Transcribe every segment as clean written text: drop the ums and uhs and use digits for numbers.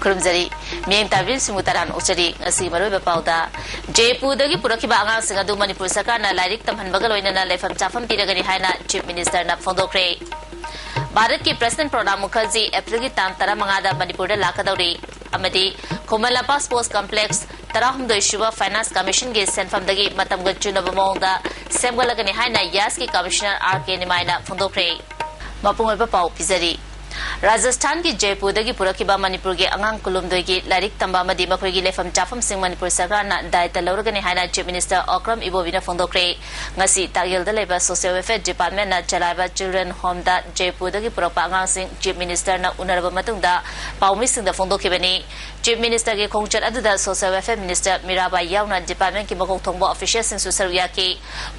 Kurumzari, Ming Tavil Simutaran Ochari, Asimaru Pauda, Jaipur, the Purakiba Singadu Manipur Sakana, Lyric Tamhan Bagaloina, Lefam Chafam Piragani Hana, Chief Minister Napfondo Cray. Bharat के president Pranab Mukherjee अप्रैल की तांतरा मंगादा मणिपुर लाकदौरी अमदी कोमलपा sports complex तराहुमदोई शुवा फाइनेंस कमीशन के सेंफमदगी मतमग चुनब मोंगदा सेमगलगनी हाइना यास की कमिश्नर आर के निमाइना फोंदोक्रे मपुंगोइबा पाउ पिजरी राजस्थान की जयपुर दगी पुरकिबा मणिपुर के अंगांग कुलुमदोई की लारिक तंबा मदी मखोइगी लेफम चाफम सिंह मणिपुर सरकारना दायित्व लौरगनी हाइना chief minister Akram इबोबिना फोंदोक्रे ngasi tagyelda leba social welfare department na chalaiba children home da Jaipur dagi purakpa angang sing chief minister na unaraba matungda paumi sing da fondokibani chief minister ge khongchat aduda social welfare minister Mirabai yauna department ki makok thongbo official sing su saruya ki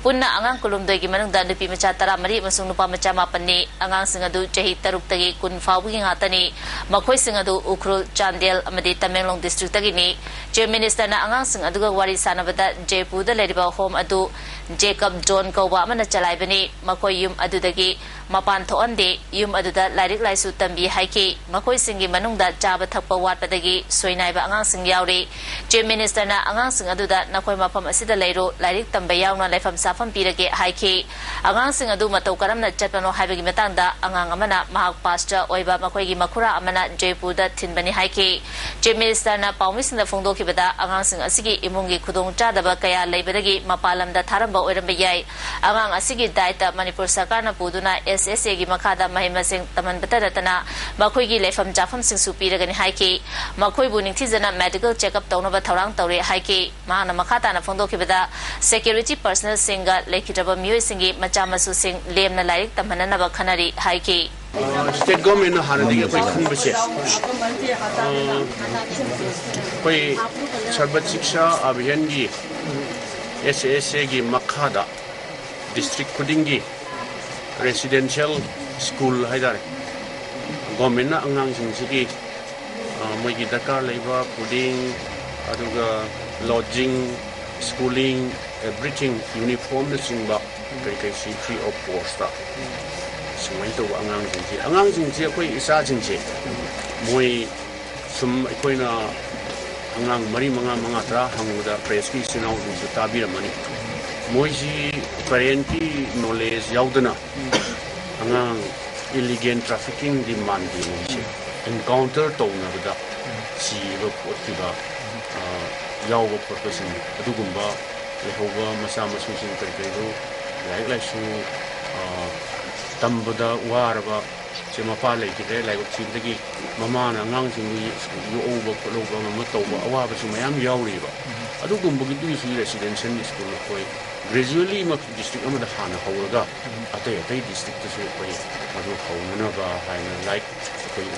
punna angang kulumdoi gi manungda nupi macha tara mari masung nupa macha mapanni angang sing adu chahi taruk tagi kun fabu gi ngatani makhoi sing adu ukrul chandel amadi Tamenglong district tagi ni chief minister na angang sing aduga wari sanabada Jaipur da leriba home adu Jacob John Kawa mana chalaibani makoi yum adudagi mapan thoande yum aduda lairik laisu tambi haiki makoi singi manungda chaba thakpa watpadagi soinaiba angang sing yauri chief minister na angang sing aduda nakoi mapam asida leiro lairik tamba yauna laifam safam pirage haiki angang sing adu matau karamna chatpano haibagi matangda angang amana mahak pastor oiba makoi gi makhura amana Jaipur da thinbani haiki chief minister na paumi sing da phongdoki bada angang sing asigi imungi khudong chadaba kaya leibadagi mapalam da tharam Oirambay, among a Sigi Daita, Manipur Sakana Puduna, SSA Makada, Mahimasing, Taman Batatana, Makoigi Lefam Jafam Sing Supiragan Haiki, Makoi Buning Tizana, medical checkup Tonova Tarang Tori Haiki, Mahana Makata, and Fondokibada, security personal singer, Lakitaba Musingi, Machamasu Sing, Liam Nalaik, Tamanaba Kanari, Haiki. State government Haradiga Kumbase. Koi Sarbat Siksha Abhiyangi. SSA gi Makhada district Kudingi residential school haidare government na angang sing sigi moigi dakar leiba puding aduga lodging schooling everything uniform na singba kai free of cost ta sumai to angang sing si koi isa sing si moi sum koi na angang mari mga tra hanguda press ki sinaw su tabiramani moji parent ki knowledge yaudana angang illegal trafficking demand di moji encounter to na bada si go potiba yaw go purpose adugumba lehoga masa masu sing kai do like su tambada waraba Mapale, like Chindagi, Mamana, Nanking, you over Pologa, Motoba, Awaba, Sumayam Yauriba. I do go to residential school. Gradually, my district of the Hana, Howaga, at a district to say, I do Howanava, like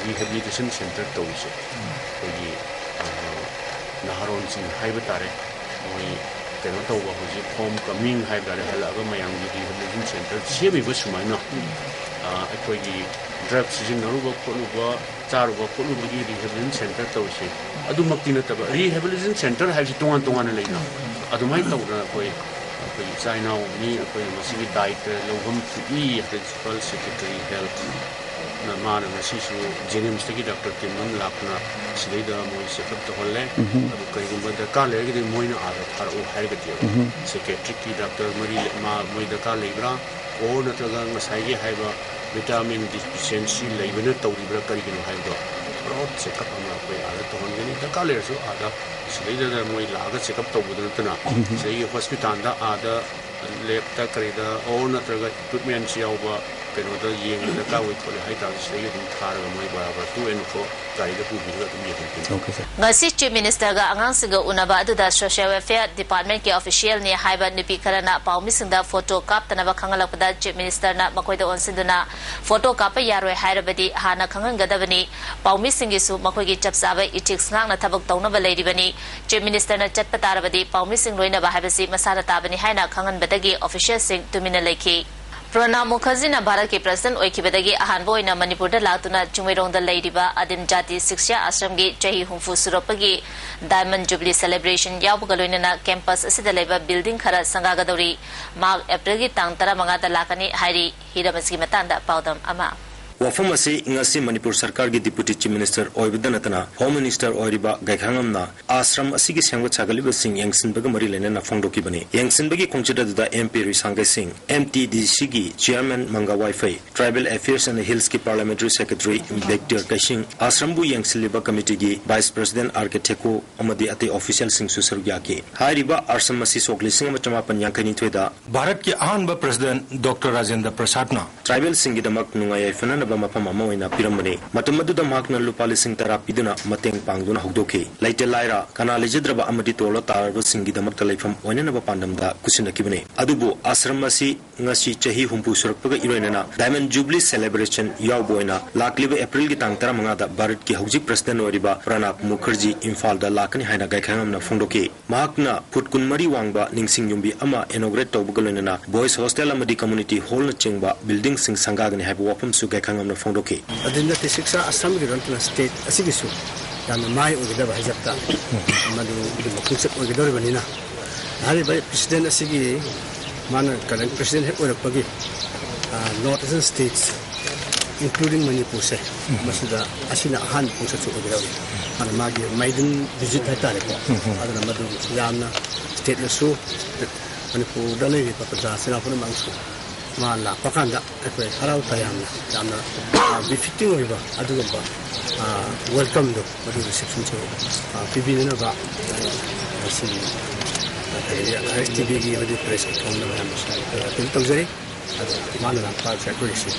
rehabilitation center to say, Naharon Sing Hibatare, cannot over home coming Hibara, Mayang rehabilitation center, Shemi Busumana. Aquagi drugs in Naruba, Poluba, Taruba, Polubi Rehabilitation Center, Toshi. Adumakina Rehabilitation Center has 2 1 Lena. Adumai Toga, China, me, a Masivi diet, Logum to E, Principal Secretary Health, Naman, Masisu, Jenim Sticky, Dr. Timon Lapna, Slida, Moise, the Hole, the Kale, the Moina, Aro Hagati, Secretary Dr. Marie Moidaka Libra, or Natagan Masai Haiba. Vitamin deficiency labor to Libra Carigino Hydro. Broad check up on the way other to one the colors of other Slida than we lager check up to Budutana. Say hospitanda, other lepta carida, or Nataga put me and Chiava, Penoda Ying, the cow with the high town state in Caragam, Baba 2 and 4, Carida Pubi. Ngasi Chief Minister ga angang siga unaba aduda social welfare department ke official ni haiba nipi karana paumising da photo kap tanaba khangalakpada Chief Minister na makoida onsinduna photo kap yaroi hairabadi hana khangangadabani paumising isu makoigi chapsaba ethics ngang na thabak tawnaba leiribani Chief Minister na chatpatarabadi paumising loina ba haibasi masara tabani haina khanganbadagi official sing tumina lekhi Pranab Mukherjee na Bharat ke president oikibadagi ahanbo ina Manipur da latuna chungirong da leidiba adim jati siksha ashram gi chahi humfu suropagi diamond jubilee celebration yawbagaloina na campus asida leba building khara sangagadori mark april gi tang 15 da lakani hairi hiramasgi matanda paudam ama wafam ase ingasi Manipur Sarkar gi Deputy Chief Minister oibadanatana Home Minister oiriba gaikhangamna ashram asigi sangwa chagaliba sing yangsin baga mari lenena phongdoki bani yangsin bagi khongchida da MP Risangai Singh MTDC gi Chairman Manga Wi-Fi Tribal Affairs and Hills ki Parliamentary Secretary Victor Kashing ashram bu yangsiliba committee gi Vice President RK Theko amadi ate official sing susargya ki hariba ashram asi sokli sing machama panyankani thoida Bharat ki ahanba President Dr. Rajendra Prasad na Tribal Singh damak nungaya fanana ba mapam ama oina piramani matamadu da makna lupali sing tara piduna mateng pangduna hogdoki laite laira kana lejidraba amadi tolo tarba singi damak talaifam oina ba pandam da kusina kibane adubu ashram asi ngasi chahi humpu surakpaga iroinana Diamond Jubilee celebration yaw boina lakliba April gi tang tara manga da Bharat ki hojik president oriba Pranab Mukherjee Imphal da lakani haina gaikhangamna phongdoki mahakna phutkun mari wangba ningsing yumbi ama inaugurate tawbgalonana boys hostel amadi community hall na chengba building sing sangagani haibu wafam su gaikhangamna phongdoki adinda te shiksha assam gi rantna state asigi su yana mai ogida ba hajapta madu democratic ogida banina hari ba president asigi mana current president he orakpagi northern states including Manipur se masuda asina han pungsa chu ogida mana magi maiden visit hatare ko adana madu yamna state na su Manipur dalai pa praja sina pun mangsu mala pakanda ekwe harau tayamna yamna befitting oiba adugamba welcome do madu reception chu pibina ba asi ISTV gi madu press account na yamna tin tawjari mala na pa security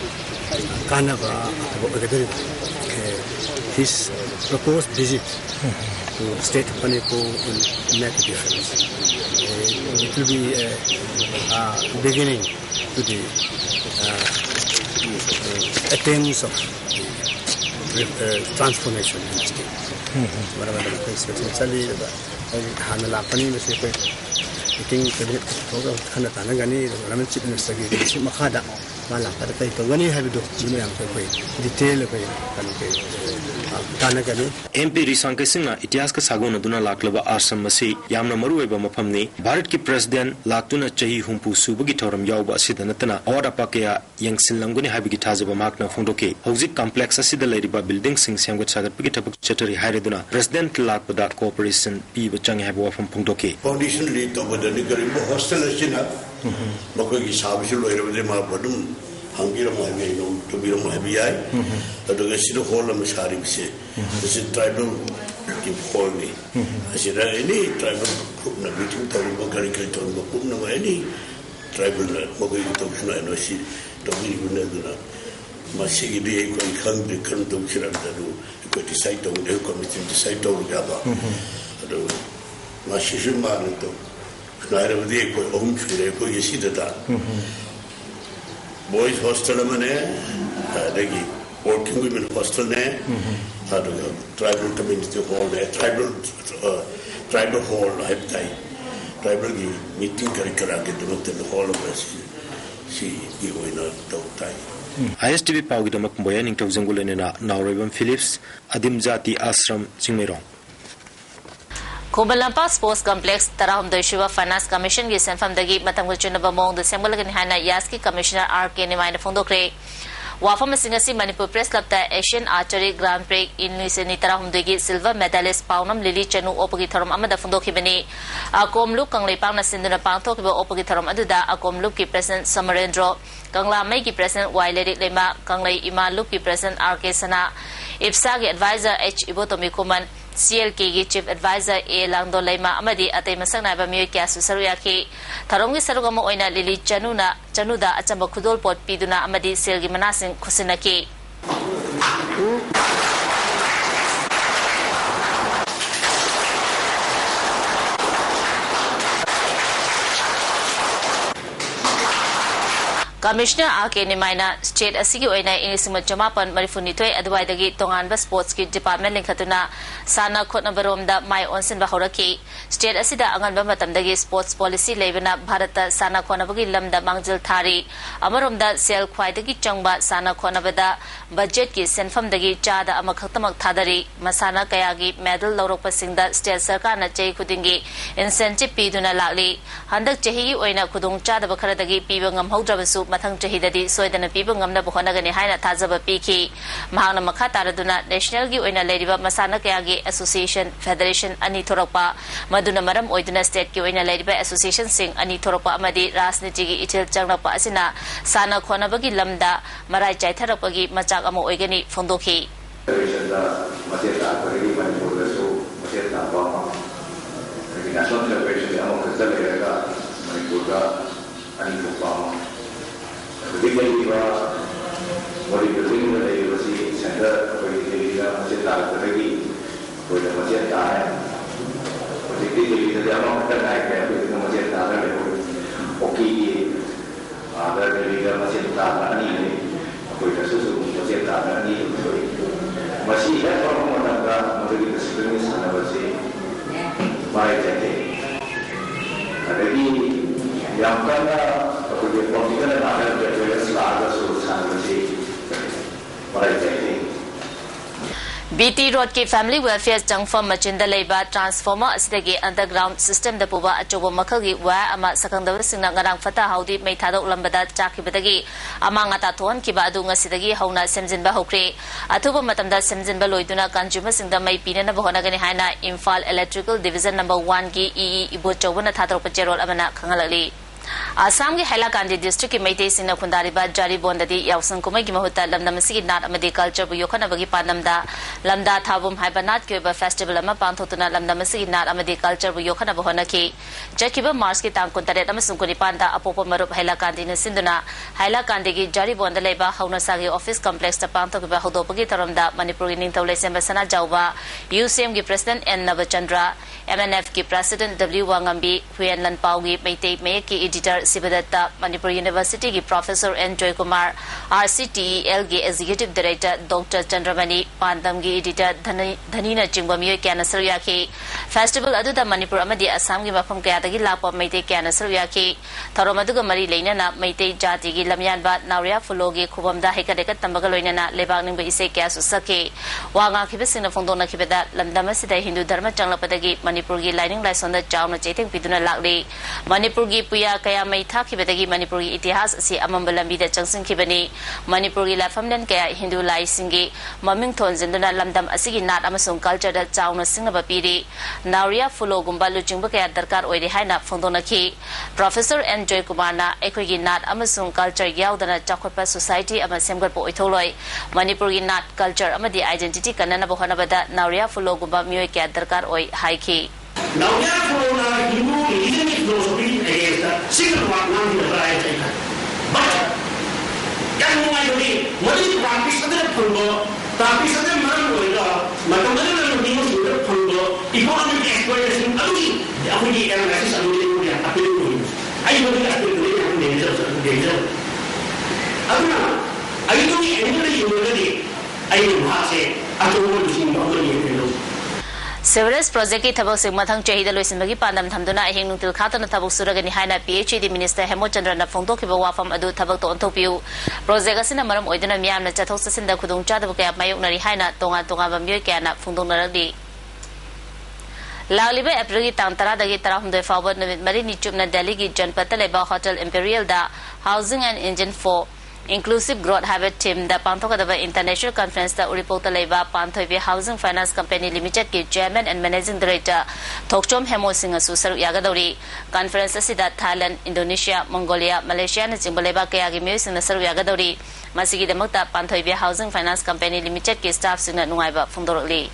kana ba ogadari his proposed visit to state of Manipur will make a difference. It will be a beginning to the attempts of transformation in the state. Whatever the case is, actually, Hanala Pani was a thing to Hanatangani, the Raman Chief Minister, Makada, Malaka, the one you have to do, detail of MP Risangai Singh na इतिहास का sago नदुना लाकलबा आश्रम मसी यामना मरुएबा मफमनी भारत की president लाक्तुना चही हुंपु सुबगी थौरम यावबा सिदनतना और अपाकेया यंगसिलंगुनि हाबिगी थाजबा माकना फोंडोके हौजिक complex असिदा लेरिबा building सिंग सेमगत सागतपगी थबक चटरी हाइरेदुना president लाकबदा cooperation पीबा चंग हाबो वफम फोंडोके foundation ली तबदनि करिबो हॉस्टल असिना मकोगी साबसु लोइरबदे मा बदुम Hangira Mahabi, to be on Mahabi, but the rest of the whole of Mashari, this is tribal keep holy. I said, any tribal meeting, Toribakarikan, any tribal Mogi Toshna, and I see Dominic Neduna. Masigi, quite hungry, come to Kiramadu, you could decide on the committee, decide on Gaba. Mashishuman, Schneider, they go home, they go, you see that. Boys hostel mane, working women hostel ne, tribal community hall ne, tribal hall lifetime, tribal meeting curriculum get the hall of us. See, you will not time. ISTV Pawgi Damak Boyaning to Zangulena, now Raven Phillips, Adim Zati Ashram, Chingmerong. Kubalampa Sports Complex Tarahum the Shiva Finance Commission gi senfam dagi matangul chunaba mong the sembalagan hana Yaski Commissioner RK Nimai Fondokre Wafam Singasi Manipur Press Club ta Asian Archery Grand Prix in Niseni Tarahum dagi silver medalist Paunam Lili Chanu Opagi Tharum Amada Fondoki bani Akom Luke Kanglei Pangna Sinduna Pangtok Opagi Tharum Aduda Akom Luke ki President Samarendro Kangla Mai ki President Wailedi Lema Kanglei Ima Luke ki President RK Sana IPSA ki Advisor H Ibotomi Kuman CLK ki Chief Advisor A Langdo Lema Amadi Atay Masangna ba miyoy kya susaruyaki Tharonggi sarugamo oina Lili Chanuda achamba khudol pot piduna Amadi Selgi Manasing Kusinaki Commissioner RK Nimaina State Asigi Oina Inisima Jamapan Marifunitoy Adwaidagi Tonganba Sports Ki Department Linkatuna Sana Kotnavaromda Mai Onsen Bahoraki State Asida Anganba Matamdagi Sports Policy Levena Bharata Sana Konabagi Lamda Mangjil Thari Amaromda Sel Kwaidagi Changba Sana Konabada Budget Ki Senfamdagi Chada Amakatamak Thadari Masana Kayagi Medal Lauropa Singda State Sarkana Chay Kudingi Incentive Piduna Lali Handak Chahi Oina Kudung Chada Bakaradagi Pibangam Hodrabasu mathang chahidadi soidana pibu ngamna buhonagani haina thajaba piki mahangna makha taraduna national gi oina leriba masana kaya gi association federation ani thorakpa maduna maram oiduna state gi oina leriba association sing ani thorakpa amadi rajniti gi ichil changnapa asina sana khonabagi lamda marai chaitharapagi machak ama oigani phondokhi national celebration yang mau kerja mereka Manipur ani lupa. Ketika kita mau dibikin dari University Center, kita masih tak lagi, kita masih tak. Ketika kita mau kerja naik, kita masih tak lagi. Oke, ada kita masih tak lagi. Kita susu masih tak lagi. Masih ada orang menangkap, mereka sebenarnya sana masih. Baik jadi, jadi yang mana kemudian politik dan ada berbagai selalu solusi masih baik jadi. BT Road की Family Welfare Jangfam Machinda Leba Transformer Asdagi Underground System the Puba Achoba Makagi Wa Ama Sakandava Sinangarang Fata Haudi Metado Lambada Chaki Badagi Amang Atatuan Kibadunga Sidagi Hona Semzin Bahokre Atuba Matamda Semzin Baloiduna Consumer Singda May Pina Bohonagani Hana Imphal Electrical Division number 1 Gi Ibo Chobana Tatro Pachero Amana Kangalali Assam के Hailakandi district की मैते सिंह खुंदारिबा जारी बोंददी यावसन कुमै की महुता लमदमसी नाट अमदी culture बु योखनबगी पानमदा lambda थाबुम हाइबनाट के बा festival अमा पांथोतुना लमदमसी नाट अमदी culture बु योखनब होनकी जकिबा मार्च की तांग कुंतरेट अमसुं कुनिपानदा अपोप मरुप हैलाकांडी ने सिंधुना हैलाकांडी की जारी बोंदलेबा हौनसागी ऑफिस कॉम्प्लेक्स ता पांथोकबा हौदोपगी तरमदा मणिपुर निंगथौले सेंबसना जाउबा यूसीएम की प्रेसिडेंट एन नवचंद्र MNF की प्रेसिडेंट W वांगंबी हुएन लनपाउगी मैते मेक की एडिटर Sibadatta Manipur University की professor N Joy Kumar RCTEL की एग्जीक्यूटिव डायरेक्टर डॉक्टर चंद्रमणि पांडम की एडिटर धनीना चिंगबमियो कैनसर याकी फेस्टिवल अदुदा मणिपुर अमदी असम की मफम कयादगी लाप मैते कैनसर याकी थरोम अदुगा मरी लेनना मैते जाति की लमयानबा नावरिया फुलोगी खुबमदा हेकडेक तंबगा लोइनना लेबांगनिंग इसे क्या सुसके वांगा खिबसिन फोंदोना खिबदा लमदमसिदा हिंदू धर्म चंगलपदगी मणिपुर की लाइनिंग लाइसोंदा चावना चेथिंग पिदुना लागले मणिपुर की पुया कया मै थाखिबदगी मणिपुर की इतिहास से अमंब लंबीदा चंगसिंखिबनी मणिपुर की लाफमलन कया हिंदू लाइसिंगी ममिंग थोनजिंदुना लमदम असिगी नाट अमसुंग कल्चर दा चावना सिंगबा पीरी नावरिया फुलोगुंबा लुचिंगबा कया दरकार ओइरे हाइना फोंदोनखी प्रोफेसर एन जॉय कुमारना एखोगी नाट अमसुंग कल्चर यावदना चाखोपा सोसाइटी अमा सेमगतपो ओइथोलोय मणिपुर की नाट कल्चर अमदी आइडेंटिटी कन्ननबा होनबदा नावरिया फुलोगुंबा मियोय कया दरकार ओइ हाइखी Naudya Corona, Hindu religion is philosophy against the single one, not the right. But, young woman, what is practice of the Pungo, practice of the Maramoya, Matamana, the Pungo, economic exploitation, the Afri analysis of the appeal. I know that the danger. I don't anybody, I don't have to say, I don't want to see nobody. Severance project की थबक से मथंग चाहिदा लोइसिनबगी पांदम थमदुना अहिंग नुतिल खातन थबक सुरगनि हाइना PhD minister हेमोचंद्र न फोंदोखिबा वाफम अदु थबक तो अंथोपियु project असिना मरम ओइदना मियामना चथोक ससिनदा खुदुंग चादब कया मायोकनरि हाइना तोंगा तोंगा बमिय कयाना फोंदोंनरदि लालिबे अप्रैल की तांग 10 दगी 13 फावब नमित मरि निचुमना दिल्ली की जनपद लेबा होटल इंपीरियल दा housing and engine for Inclusive Growth Habit Team the Pantokadava International Conference the Uripota Leva Panthoibi Housing Finance Company Limited ki Chairman and Managing Director Thokchom Hemo Singh Susar Yagadori Conference Sida Thailand, Indonesia, Mongolia, Malaysia and Zimbaleba Kayagi Music Nasar Yagadori Masigi the Mukta Panthoibi Housing Finance Company Limited ki staff Singh Nuaiba Fundorli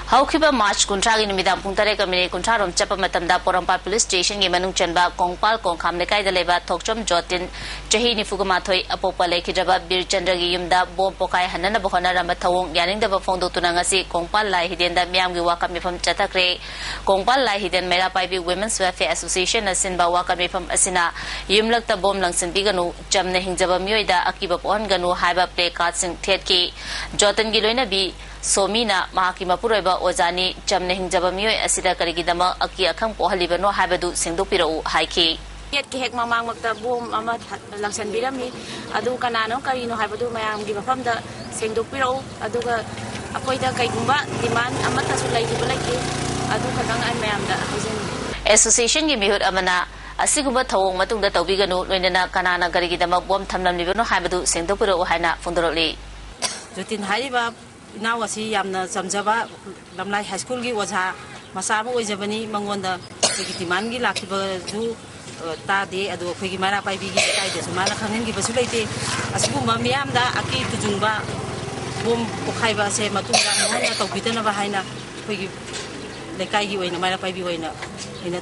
Haukiba March Kuntragi Numidam Puntare Kamini Kuntarum Chapamatamda Porampa Police Station Gimanung Chanba Kongpal Kongkam Nekai the Leba Tokchom Jotin Chahini Fugumatoi Apopa Lake Jaba Bir Chandragi Yumda Bom Pokai Hanana Bohana Ramatawong Yaning the Bafondo Tunangasi Kongpal Lai Hidden the Miamgi Wakami from Chatakre Kongpal Lai Hidden Mera Paibi Women's Welfare Association Asinba Wakami from Asina Yumlak the Bom Langsin Biganu Jamne Hinjaba Muida Akiba Ponganu Haiba Play Cards in Tetki Jotan Giloina B Somina Mahaki Mapureba Ozani Jamne Hinjaba Muy Asida Karigidama Aki Akang Pohalibano Habadu Sindupiro Haiki Yet Kek Mamang the Boom Amat Langsan Birami, Adu Kanano, Karino Habadu Mayam give from the Sindupiro, Aduga Apoida Kaikumba, demand Amata Sulai Adu Kanang and Mayam the Association Gimihud Amana ꯑꯁꯤꯒꯨꯝꯕ ꯊꯧꯑꯣꯡ ꯃꯇꯨꯡꯗ ꯇꯧꯕꯤꯒꯅꯨ ꯂꯣꯏꯅꯅ ꯀꯅꯥꯅ ꯀꯔꯤꯒꯤꯗꯃꯛ bomb ꯊꯝꯂꯝꯂꯤꯕꯅꯣ ꯍꯥꯏꯕꯗꯨ ꯁꯦꯡꯗꯣꯛꯄꯤꯔꯛꯎ ꯍꯥꯏꯅ ꯐꯣꯡꯗꯣꯔꯛꯂꯤ ꯖꯣꯇꯤꯟ ꯍꯥꯏꯔꯤꯕ ꯏꯅꯥꯎ ꯑꯁꯤ ꯌꯥꯝꯅ ꯆꯝꯖꯕ ꯂꯝꯂꯥꯏ ꯍꯥꯏ ꯁ꯭ꯀꯨꯜꯒꯤ ꯑꯣꯖꯥ ꯃꯆꯥ ꯑꯃ ꯑꯣꯏꯖꯕꯅꯤ ꯃꯉꯣꯟꯗ ꯑꯩꯈꯣꯏꯒꯤ ꯗꯤꯃꯥꯟꯒꯤ ꯂꯥꯛꯈꯤꯕꯁꯨ ꯇꯥꯗꯦ ꯑꯗꯣ ꯑꯩꯈꯣꯏꯒꯤ ꯃꯩꯔꯥ ꯄꯥꯏꯕꯤꯒꯤ ꯂꯩꯀꯥꯏꯗꯁꯨ ꯃꯥꯅ ꯈꯪꯍꯟꯈꯤꯕꯁꯨ ꯂꯩꯇꯦ ꯑꯁꯤꯒꯨꯝꯕ ꯃꯤꯌꯥꯝꯗ ꯑꯀꯤ ꯇꯨꯖꯨꯡꯕ ꯕꯣꯝ ꯄꯣꯈꯥꯏꯕ ꯑꯁꯦ ꯃꯇꯨꯡꯗ ꯍꯟꯅ ꯇꯧꯕꯤꯗꯅꯕ ꯍꯥꯏꯅ ꯑꯩꯈꯣꯏꯒꯤ ꯂꯩꯀꯥꯏꯒꯤ ꯑꯣꯏꯅ ꯃꯩꯔꯥ ꯄꯥꯏꯕꯤ ꯑꯣꯏꯅ ꯑꯩꯅ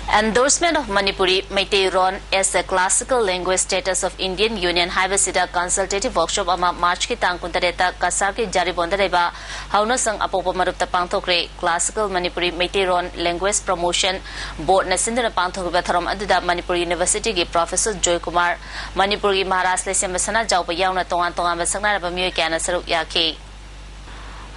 Endorsement of Manipuri Meiteiron as a classical language status of Indian Union Haibasida consultative workshop ama March ki tang kuntareta Kasar ki Jaribonda reba hauna sang apopa marupta pangthokre classical Manipuri Meiteiron language promotion board na sindana pangthokba tharom aduda Manipuri University ki Professor Joy Kumar Manipuri Maharaj lesem sana jawba yauna tongan basakna ba myoy kana saruk yakhi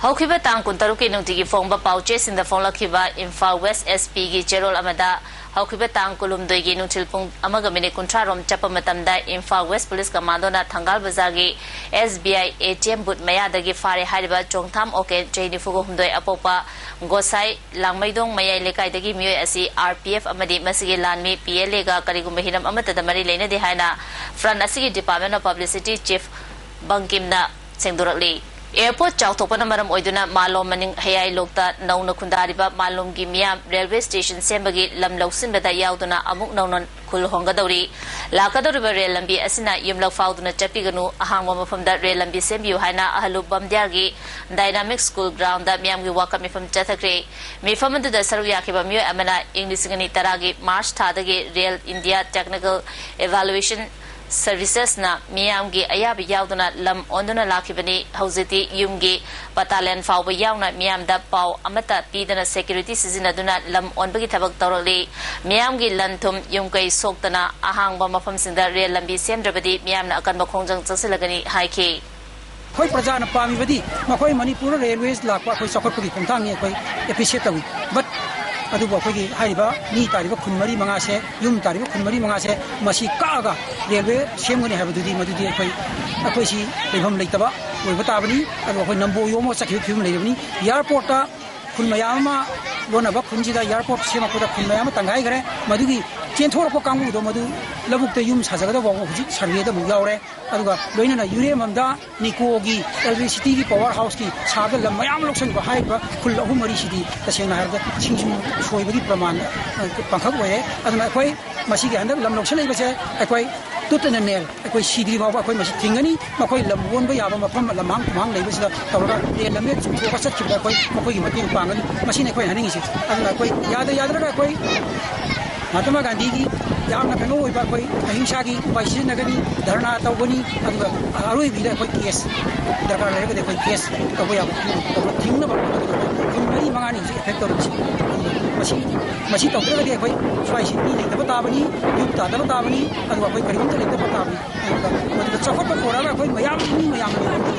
Haukiba tang kuntaru ki nungtigi fongba pauche sinda fonglakhiba Imphal West SP gi Cherol amada Haukiba tang kulum doigi nungchilpung amaga minute kuntra rom chapa matamda Imphal West Police Commando na Thangal Bazar gi SBI ATM booth mayadagi fare hariba chongtham oke chaini fugo humdoi apopa Gosai Langmaidong mayai lekai dagi myoy asi RPF amadi masigi lanmi PLA ga karigumba hinam amatada mari leina de haina front asigi Department of Publicity Chief Bangkimna sengdurakli Airport Chowthopana Maram Oiduna Malom Maning Hayai Lokta Nauna Kundariba Malom Gimia Railway Station Sembagi Lam Loksin Beda Yauduna Amuk Naunan Kul Hongadori Lakadoriba Rail Lambi Asina Yumlok Fauduna Chapiganu Ahangwa from that Rail Lambi Sembu Haina Ahalu Bamdiagi Dynamic School Ground that Miamgi Wakami from Chathakre Mifam to the Saruyaki Bamu Amana English Taragi March Tadagi Rail India Technical Evaluation Services na miyamgi ayabi yauduna lam onduna lakibani hauziti yumgi patalan fawba yauna miyamda paw amata pidana security sizinaduna lam onbagi thabak tawrali miyamgi lanthum yumkai soktana ahangba mafamsinda rail lambi semdrabadi miyamna akanba khongjang chasilagani haiki khoi prajana pami badi makhoi Manipur Railways lakwa khoi sakotpagi khongthang ni khoi appreciate tawi but adubo khoi haiba ni tariba khunmari manga se yum tariba khunmari manga se masi kaaga railway semgani habadudi madudi khoi si lebam leitaba oiba tabani adu khoi nambo yomo sakhi phim leibani airport ta khunmayama lonaba khunjida airport sema koda khunmayama tangai gare madugi chen thorpo kangu do madu labukte yum sajagada bo huji survey da mugyaure aduga loinana uremamda nikogi electricity ki power house ki sabe lamayam loksan ba haiba khul ahumari sidi tasena harda singsim soibagi praman pangkhak oye aduna koi masi gi handam lam loksan leibase koi tutana nel koi sidri ba koi masi thingani makoi lam won ba yaba mafam lamang mang leibase da tawra de lamme chukho ka sat khibda koi makoi gi mating pangani masi ne koi haningi si aduna koi yadra koi Mahatma Gandhi ki yamna kano oiba koi ahimsa ki baisi nagani dharna tawbani aduga aroi bida koi case darkar lege de koi case tawya tawla thingna ba mari mangani ji effect torchi masi tawra de koi swaisi ni le da tabani yukta da tabani aduga koi karim ta le da tabani aduga chakot ko ra koi mayam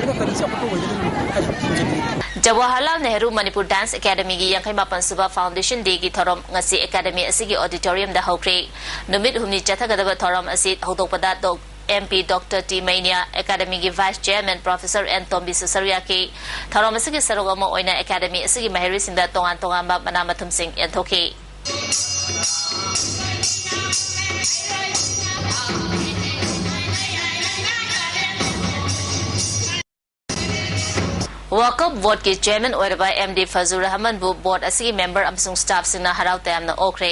da kari chakot ko wajadu Jawaharlal Nehru Manipur Dance Academy gi Yankai Mapan Suba Foundation Day gi thorom ngasi Academy asigi auditorium da hokre numit humni chathagadaba thorom asi hodokpada dog MP Dr. T. Mania Academy gi Vice Chairman Professor N. Tombi Susariaki thorom asigi sarogama oina Academy asigi mahiri sinda tongan ba manamathum sing enthoki Welcome vote ki chairman oirba MD Fazur Rahman bu board asigi member amsung staff singna harau tamna okre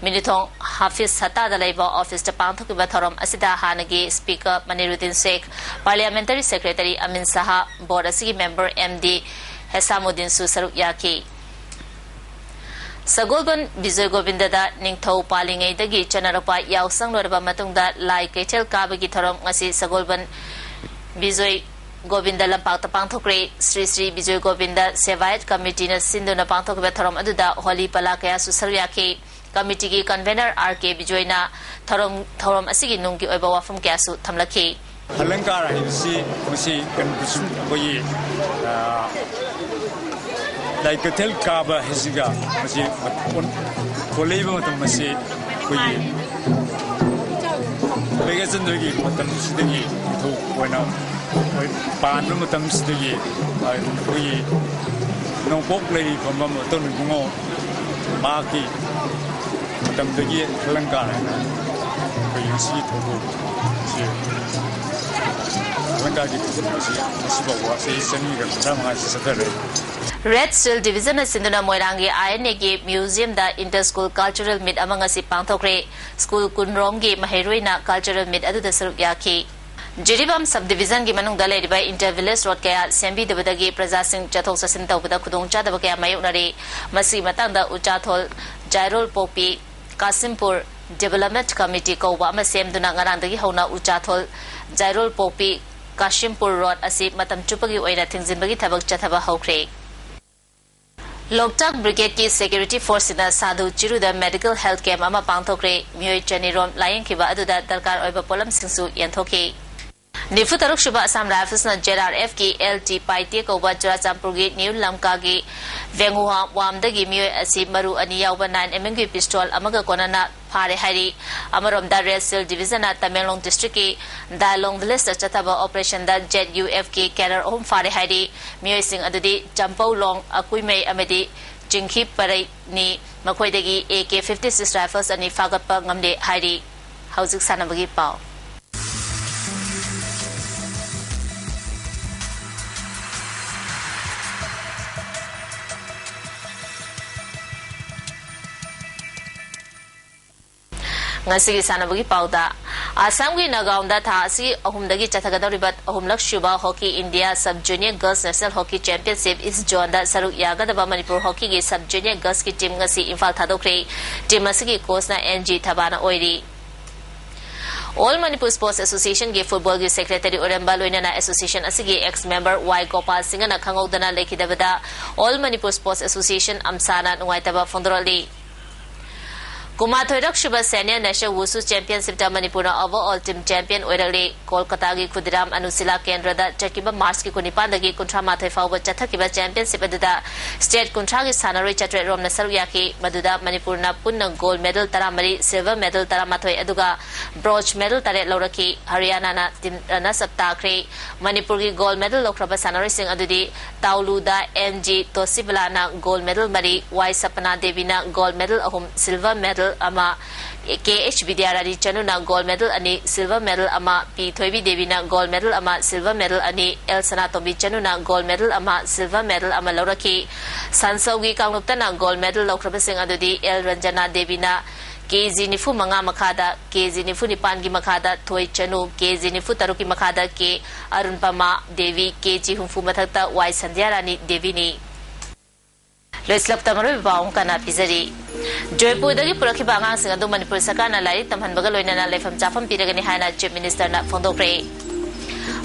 minithong Hafiz Hatta da leiba office ta pangthok ba thorom asida hanagi speaker Maniruddin Sheikh parliamentary secretary Amin Saha board asigi member MD Hesamuddin Susaruk Yaki Sagolban Bijoy Govinda da ningthau palingai dagi chanarapa yausang lorba matungda lai kethel kabagi thorom ngasi Sagolban Bijoy Govinda Lampak Pangthokre Sri Sri Bijoy Govinda Sevayat Committee na Sinduna Pangthok Betharom Aduda Holi Palakaya Susaryaki Committee ki Convener RK Bijoy na Thorom Asigi Nungki Oiba Wafum Kyasu Thamlaki Halankara Himsi Musi Kanbusum Koyi like a tel Kaba Hesiga Masi Koleva Masi Koyi Vegasandogi Matam Sidigi to point out Pan Matam Sidigi Koyi No Pok Lady from Maton Bungo Maki ꯃꯇꯝꯗꯒꯤ ꯈꯂꯪꯀꯥꯔꯅ ꯑꯩꯈꯣꯏ ꯉꯁꯤ ꯊꯧꯗꯣꯛ ꯑꯁꯤ ꯈꯂꯪꯀꯥꯒꯤ ꯊꯧꯗꯣꯛ ꯑꯁꯤ ꯉꯁꯤꯐꯥꯎꯕ ꯆꯍꯤ 250 ꯆꯠꯊꯔꯦ Red Steel Division asinduna Moirangi INA gi Museum da Inter-School Cultural Meet amang asi pangthokre School Kunrong gi Maheroina Cultural Meet adu da saruk yaki Jiribam Subdivision gi manung da leriba Inter-Village Road kaya Sembi dabadagi Praja Singh Chathok Sasin tawbada khudongcha daba kaya mayuknari masi matang da Uchathol Jairol Popi Kasimpur Development Committee kawba ama semduna ngarangdagi hauna Uchathol Jairol Popi Kasimpur Road asi matam chupagi oina thingzinbagi thabak chathaba hawkre Loktak Brigade ki Security Force na Sadhu Chiruda Medical Health Camp ama pangthokre Myoy Chanirom Layang kiba aduda darkar oiba polam singsu yanthoki Nifu taruk shuba Assam Rifles na JRF ki LT Paite kawba Churachampur gi New Lamka gi Venguha Wamdagi Myoy asi maru ani yawba 9mm gi pistol amaga konana phare hari amarom da Red Steel Division na Tamelong District ki Dalong Village ta chataba operation da Jet UF ki Keller home phare hari Myoy sing adudi Champau Long Akuimei amadi Jinghi Parai ni makoidagi AK-56 rifles ani fagatpa ngamde hari hauzik sanabagi pau Ngasigi sanabagi pauda Assam gi Nagaon da tha asi ahumdagi chathagadoribat ahumlak shuba hockey India Sub Junior Girls National Hockey Championship is joined da saruk yagadaba Manipur hockey gi Sub Junior Girls ki team ngasi Imphal thadokre team asigi coach na NG Thabana oiri All Manipur Sports Association gi football gi secretary Oremba Loinana Association asigi ex-member Y Gopal Singh na khangogdana lekhidabada All Manipur Sports Association amsana nuwaitaba fondroli Kumathoirak Shuba Senior National Wushu Championship da Manipur overall team champion oirali Kolkata gi Khudiram Anusila Kendra da chakiba March ki kunipan dagi kuntra mathai fawba chathakiba championship aduda state kuntra gi sanaroi chatre rom na saruyaki maduda Manipur na punna gold medal 13 silver medal 13 aduga bronze medal 3 loraki Haryana na team na saptakre Manipur gi gold medal lokraba sanaroi sing adudi Taulu da MG Tosibala na gold medal mari Y Sapana Devi na gold medal ahum silver medal ama KH Vidyarani Chanu na gold medal ani silver medal ama P Thoibi Devi na gold medal ama silver medal ani L Sanatomi Chanu na gold medal ama silver medal ama loraki Sansaugi Kanglupta na gold medal lokraba sing adudi L Ranjana Devi na KG Nifu Manga Makada KG Nifu Nipan gi Makada Thoi Chanu KG Nifu Taruki Makada K Arun Pama Devi KG Humfu Mathakta Y Sandhyarani Devi ni Leslap Tamaru Baum Kana Pizari Joypur dagi purakhiba angang sing adu Manipur Sarkar na lairi tamhanbaga loinana lefam chafam piragani haina Chief Minister na fondokre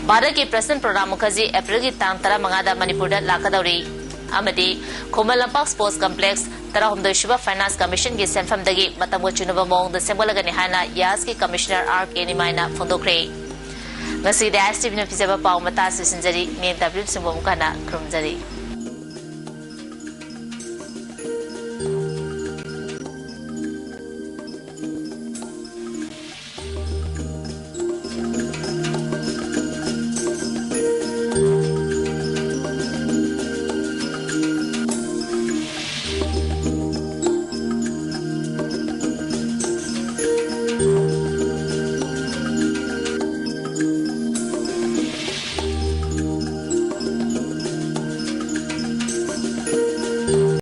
Bharat ki President Pranab Mukherjee April ki tang 15 da Manipur da lakadauri amadi Khomal Lampak Sports Complex tarahumdoi shuba Finance Commission ki senfam dagi matamgo chunaba mong da sembolagani haina Yas ki Commissioner RK Nimaina fondokre ngasi da STV na pizaba pau mata sisinjari me W Simbom kana krumjari